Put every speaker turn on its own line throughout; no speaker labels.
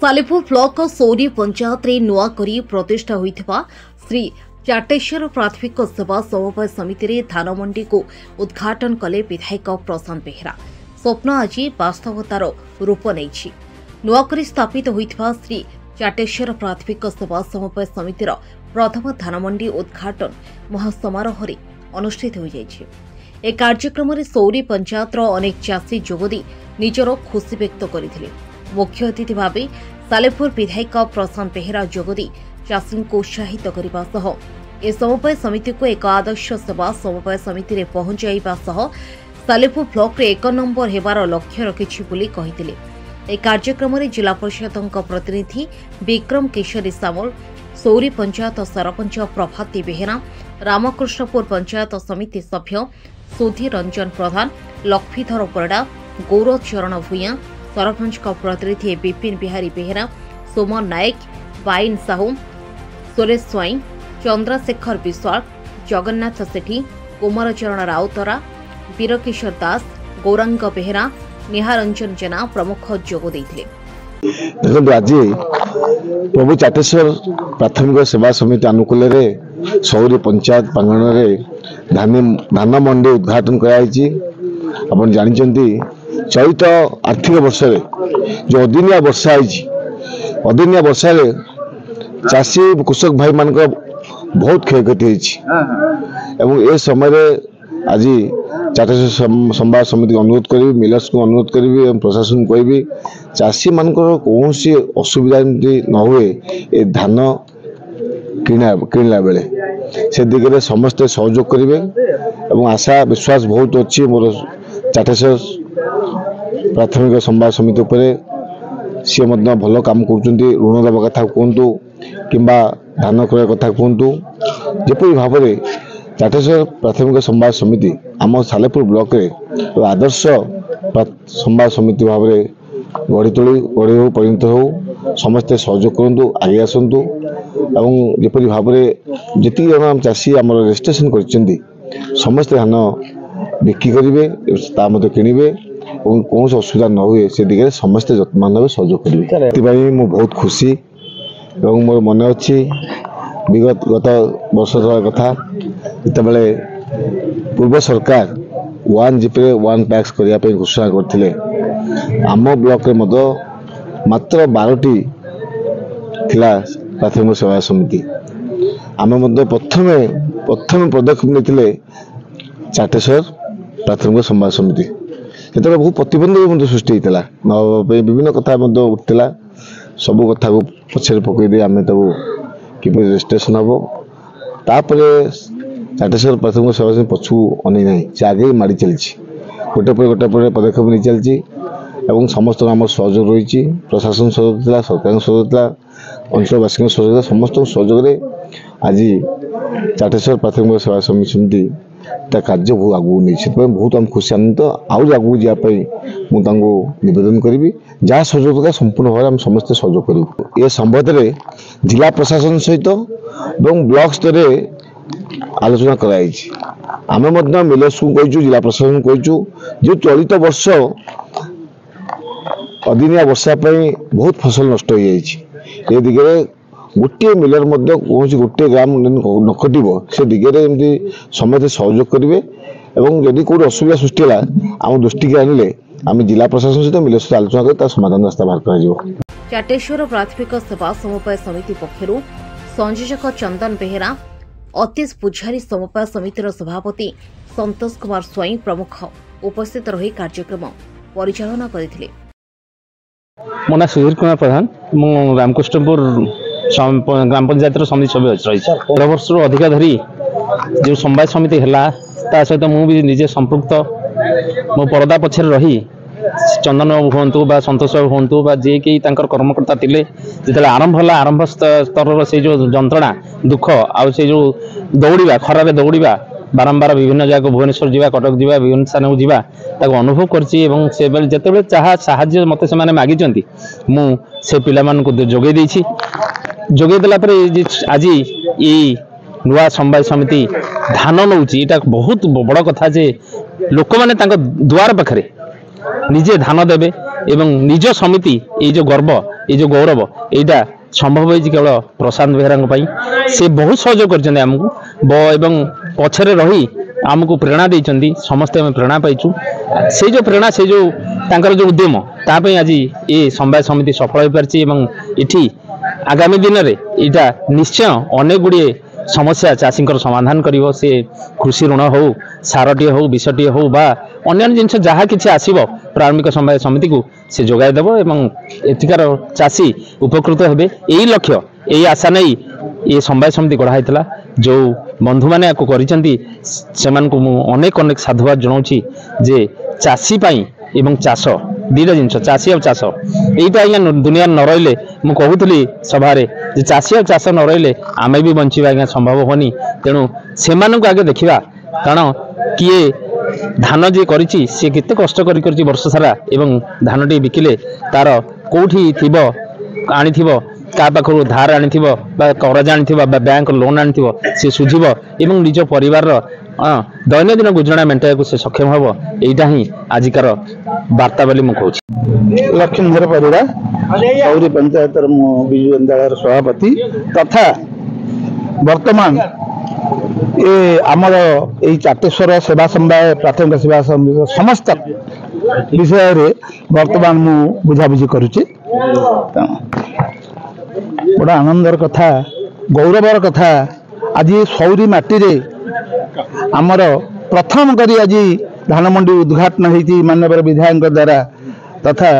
Salepur block सौरी पंचायत रे नुआ करी प्रतिष्ठा होइथिबा श्री चाटेश्वर प्राथमिक सेवा समवाय समिति रे धान मंडी को उद्घाटन कले विधायक प्रशांत बेहेरा। स्वप्न आज वास्तवतार रूप नहीं। नुआ करी स्थापित होइथिबा श्री चाटेश्वर प्राथमिक सेवा समवाय समितिर प्रथम धान मंडी उद्घाटन महासमारोह अनुष्ठित हो जाइछि। ए कार्यक्रम रे सौरी पंचायत अनेक चाषी जोगदी निजर खुशी व्यक्त करथिले। मुख्य अतिथि भावे सालेपुर विधायक प्रशांत बेहेरा जोगदी चाषी को उत्साहित करने सह ए समवाय समिति को एक आदर्श सेवा समवाय समिति रे पहुंचाइबा सह सालेपुर ब्लॉक रे 1 नंबर हेबार लक्ष्य रखिछि बोली कहिथिले। ए कार्यक्रम रे जिला परिषदक प्रतिनिधि विक्रम केशरी सामल, सौरी पंचायत सरपंच प्रभाती बेहेरा, रामकृष्णपुर पंचायत समिति सभ्य सुधीर रंजन प्रधान, लक्ष्मीधर परडा, गौरव चरण भूया, सरपंच का प्रतिनिधि विपिन बिहारी बेहेरा, सोमन नायक, बाइन साहू, सुरेश स्वाई, चंद्रशेखर विश्वाल, जगन्नाथ सेठी, कुमारचरण राउतरा, वीरकिशोर दास, गौरांग बेहेरा, निहारंजन जेना प्रमुख जोग देथिले।
देखो आज प्रभु चाटेश्वर प्राथमिक सेवा समिति अनुकूल सौरी पंचायत प्रांगण में धान मंडी उद्घाटन कराई। आपण जानिचंती चलित आर्थिक वर्ष जो अदिनिया वर्षा आई, अदिनिया वर्षा चाषी कृषक भाई मान बहुत क्षयक्षति होती। समय आज चाटेश्वर संवाद समिति अनुरोध करी, मिलर्स को अनुरोध करी, प्रशासन को कहबी चाषी मान कौन असुविधा न हुए ए धान किणला बेले से दिगरे समस्ते सहयोग करेंगे। आशा विश्वास बहुत अच्छी मोर चाटेश्वर प्राथमिक संवाद समिति सी भल काम कर ऋण देवा कथा कहतु कि धान क्रय कथा कहतु जपरी भाव में चाटेश्वर प्राथमिक संवाद समिति आम सालेपुर ब्लॉक रे आदर्श संवाद समिति भाव में गढ़ी तोली गढ़ी हो परिणत हो समस्ते सहयोग करूँ आगे आसतु और जपरी भाव में जी जन चाषी आम रजिस्ट्रेशन कर समस्ते धान बिक्री करेंगे किणवे और कौन असुविधा न हुए से दिगरे समस्ते जत्मान भाव सहयोग करेंगे। मु बहुत खुशी और मोर मन अच्छी विगत गत वर्ष कथा जितेबाला पूर्व सरकार 1 जीपे 1 टैक्स करने घोषणा करते आम ब्लॉक रे मात्र 12टी थिला प्राथमिक सेवा समिति आम प्रथम पदक्षेप नहीं चाटेश्वर प्राथमिक संवाद समिति से बहुत प्रतिबंधक सृष्टि होता विभिन्न कथा उठला सबू कथा को पछे पकईदे आम कि रजिस्ट्रेशन हम तापर चाटेश्वर प्राथमिक सेवा समिति पछू अने ना से आगे माड़ी चलती गोटे पर पदक्षेप नहीं चलती और समस्त आम सहयोग रही प्रशासन सहयोग था, सरकार सहयोग था, अंचलवासी सहयोग था, समस्त सहयोग आज चाटेश्वर प्राथमिक सेवा समिति कार्य बहुत आगू नहीं बहुत आम खुशी आनंद आगे आगू जावाई मुझे नवेदन करी जहाँ सहयोग था संपूर्ण भाव में समस्ते सहयोग करूँ। ये संबंध में जिला प्रशासन सहित ब्लॉक स्तर आलोचना कराई। आम मिलर्स को कहीचु, जिला प्रशासन कहीचु जो चलित वर्ष अदिनिया वर्षा बहुत फसल नष्ट हो जाए दिगरे गोटे मिलर कौन गोटे ग्राम न खटब से दिगरे समस्त सहयोग करेंगे और जदि कौट असुविधा सृष्टि है आम दृष्टि आनिले आम जिला प्रशासन सहित मिलर सहित आलोचना कर समाधान रास्ता बाहर कर।
चाटेश्वर प्राथमिक सेवा समवाय समिति पक्षर संयोजक चंदन बेहेरा, अतीश पुजारी समवाय समितिर सभापति संतोष कुमार स्वाई प्रमुख उपस्थित रही कार्यक्रम परिचालना करथिले।
मो ना सुधीर कुमार प्रधान, मु रामकृष्णपुर ग्राम पंचायत समिति सभ्य रही 13 वर्ष अधिक धरी जो समवाय समिति है सहित मुझे निजे संपृक्त मो परदा पछे रही चंदन हूँ बा संतोष हूँ जी कि कर्मकर्ता थे जो आरंभ है आरंभ स्तर से जो जंत्रणा दुख आउ से जो दौड़ा खरार दौड़ा बारंबार विभिन्न जगह भुवनेश्वर जावा कटक जावा विभिन्न स्थान को जावा अनुभव करते चाह साहाय्य मत से मागिं से पिला जोगे जोगेदेला आज ये नुआ समवाय समिति धान नौची बहुत बड़ कथा जे लोक मैंने द्वार पाखे निजे धान देवे এবং নিজ সমিতি এই যে গর্ব এই যে গৌরব এইটা সম্ভব হয়েছে কেবল প্রশান্ত বেହେরাଙ୍କ ପାଇଁ ସେ ବହୁତ ସହଯୋଗ କରିଛନ୍ତି ଆମକୁ ଏବଂ ପଛରେ ରହି ଆମକୁ ପ୍ରେରଣା ଦେଇଛନ୍ତି ସମସ୍ତେ ଆମେ ପ୍ରେରଣା ପାଇଛୁ ସେଇ ଯେଉଁ ପ୍ରେରଣା ସେଇ ଯେଉଁ ତାଙ୍କର ଯେଉଁ ଉଦ୍ୟମ ତା ପାଇଁ ଆଜି ଏ ସମବାୟ ସମିତି ସଫଳ ହୋଇପାରିଛି ଏବଂ ଏଠି ଆଗାମୀ ଦିନରେ ଏଇଟା ନିଶ୍ଚୟ ଅନେକ ଗୁଡ଼ିଏ ସମସ୍ୟା ଚାଷୀଙ୍କର ସମାଧାନ କରିବ ସେ କୃଷି ଋଣ ହଉ ସାରଟିଏ ହଉ ବିଷଟିଏ ହଉ ବା ଅନ୍ୟାନ୍ୟ ଜିନିଷ ଯାହା କିଛି ଆସିବ ପ୍ରାରମ୍ଭିକ ସମବାୟ ସମିତିକୁ ସେ ଯୋଗାଇ ଦେବ ଏବଂ ଏଠିକାର ଚାଷୀ ଉପକୃତ ହେବେ ଏହି ଲକ୍ଷ୍ୟ ଏହି ଆଶା ନେଇ ଏ ସମବାୟ ସମିତି ଗଢ଼ା ହେଇଥିଲା ଯେଉଁ ବନ୍ଧୁମାନେ ୟାକୁ କରିଛନ୍ତି ସେମାନଙ୍କୁ ମୁଁ ଅନେକ ଅନେକ ସାଧୁବାଦ ଜଣାଉଛି ଯେ ଚାଷୀ ପାଇଁ ଏବଂ ଚାଷ ଦୁଇଟା ଜିନିଷ ଚାଷୀ ଆଉ ଚାଷ ଏଇଟା ଆଜ୍ଞା ଦୁନିଆରେ ନ ରହିଲେ ମୁଁ କହୁଥିଲି ସଭାରେ ଯେ ଚାଷୀ ଆଉ ଚାଷ ନ ରହିଲେ ଆମେ ବି ବଞ୍ଚିବା ଆଜ୍ଞା ସମ୍ଭବ ହେବନି ତେଣୁ ସେମାନଙ୍କୁ ଆଗେ ଦେଖିବା କାରଣ କିଏ ଧାନ ଯିଏ କରିଛି ସିଏ କେତେ କଷ୍ଟ କରିଛି ବର୍ଷ ସାରା ଏବଂ ଧାନଟି ବିକିଲେ ତାର କେଉଁଠି ଥିବ ଆଣିଥିବ କାହା ପାଖରୁ ଧାର ଆଣିଥିବ ବା କରଜ ଆଣିଥିବ ବା ବ୍ୟାଙ୍କ ଲୋନ୍ ଆଣିଥିବ ସେ ସୁଝିବ ଏବଂ ନିଜ ପରିବାରର ଦୈନନ୍ଦିନ ଗୁଜୁରାଣ ମେଣ୍ଟାଇବାକୁ ସେ ସକ୍ଷମ ହେବ ଏଇଟା ହିଁ ଆଜିକାର ବାର୍ତ୍ତା ବୋଲି ମୁଁ କହୁଛି।
ଲକ୍ଷ୍ମୀଧର ପରିଡ଼ା ସୌରୀ ପଞ୍ଚାୟତର ମୁଁ ବିଜୁ ଜନତା ଦଳର ସଭାପତି ତଥା ବର୍ତ୍ତମାନ ଏ ଆମର ଏଇ ଚାଟେଶ୍ୱର ସେବା ସମବାୟ ପ୍ରାଥମିକ ସେବା ସମିତିର ସମସ୍ତ ବିଷୟରେ ବର୍ତ୍ତମାନ ମୁଁ ବୁଝାବୁଝି କରୁଛି। ବଡ଼ ଆନନ୍ଦର କଥା ଗୌରବର କଥା ଆଜି ସୌରୀ ମାଟିରେ ଆମର ପ୍ରଥମ କରି ଆଜି ଧାନ ମଣ୍ଡି ଉଦ୍ଘାଟନ ହେଇଛି ମାନ୍ୟବର ବିଧାୟକଙ୍କ ଦ୍ୱାରା ତଥା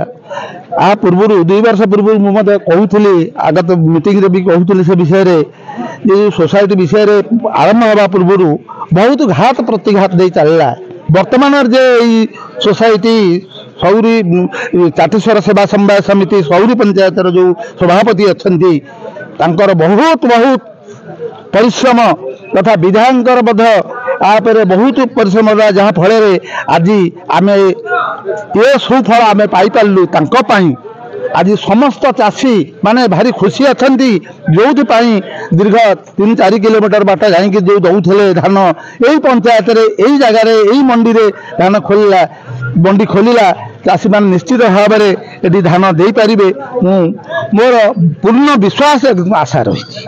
ଆ ପୂର୍ବରୁ 2 ବର୍ଷ ପୂର୍ବରୁ ମୁଁ ମଧ୍ୟ କହୁଥିଲି ଆଗତ ମିଟିଂରେ ବି କହୁଥିଲି ସେ ବିଷୟରେ ଯେ ସୋସାଇଟି ବିଷୟରେ ଆରମ୍ଭ ହେବା ପୂର୍ବରୁ ବହୁତ ଘାତ ପ୍ରତିଘାତ ଦେଇ ଚାଲିଲା ବର୍ତ୍ତମାନର ଯେ ଏଇ ସୋସାଇଟି ସୌରୀ ଚାଟେଶ୍ୱର ସେବା ସମବାୟ ସମିତି ସୌରୀ ପଞ୍ଚାୟତର ଯେଉଁ ସଭାପତି ଅଛନ୍ତି ତାଙ୍କର ବହୁତ ପରିଶ୍ରମ ତଥା ବିଧାୟକଙ୍କର ମଧ୍ୟ ଆପରେ ବହୁତ ପରିଶ୍ରମ ହେଲା ଯାହା ଫଳରେ ଆଜି ଆମେ ଏ ସୁଫଳ ଆମେ ପାଇପାରିଲୁ ତାଙ୍କ ପାଇଁ ଆଜି ସମସ୍ତ ଚାଷୀ ମାନେ ଭାରି ଖୁସି ଅଛନ୍ତି ଯେଉଁଥିପାଇଁ ଦୀର୍ଘ 3-4 କିଲୋମିଟର ବାଟ ଯାଇକି ଯେଉଁ ଦେଉଥିଲେ ଧାନ ଏଇ ପଞ୍ଚାୟତରେ ଏଇ ଜାଗାରେ ଏଇ ମଣ୍ଡିରେ ଧାନ ଖୋଲିଲା ମଣ୍ଡି ଖୋଲିଲା ଚାଷୀମାନେ ନିଶ୍ଚିତ ଭାବରେ ଏଠି ଧାନ ଦେଇପାରିବେ ମୁଁ ମୋର ପୂର୍ଣ୍ଣ ବିଶ୍ୱାସ ଏବଂ ଆଶା ରହିଛି।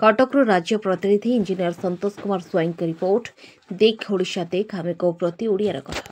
କଟକରୁ ରାଜ୍ୟ ପ୍ରତିନିଧି ଇଞ୍ଜିନିୟର ସନ୍ତୋଷ କୁମାର ସ୍ୱାଇଁଙ୍କ ରିପୋର୍ଟ ଦେଖ ଓଡ଼ିଶା ଦେଖ ଆମେ କୋ ପ୍ରତି ଓଡ଼ିଆର କଥା।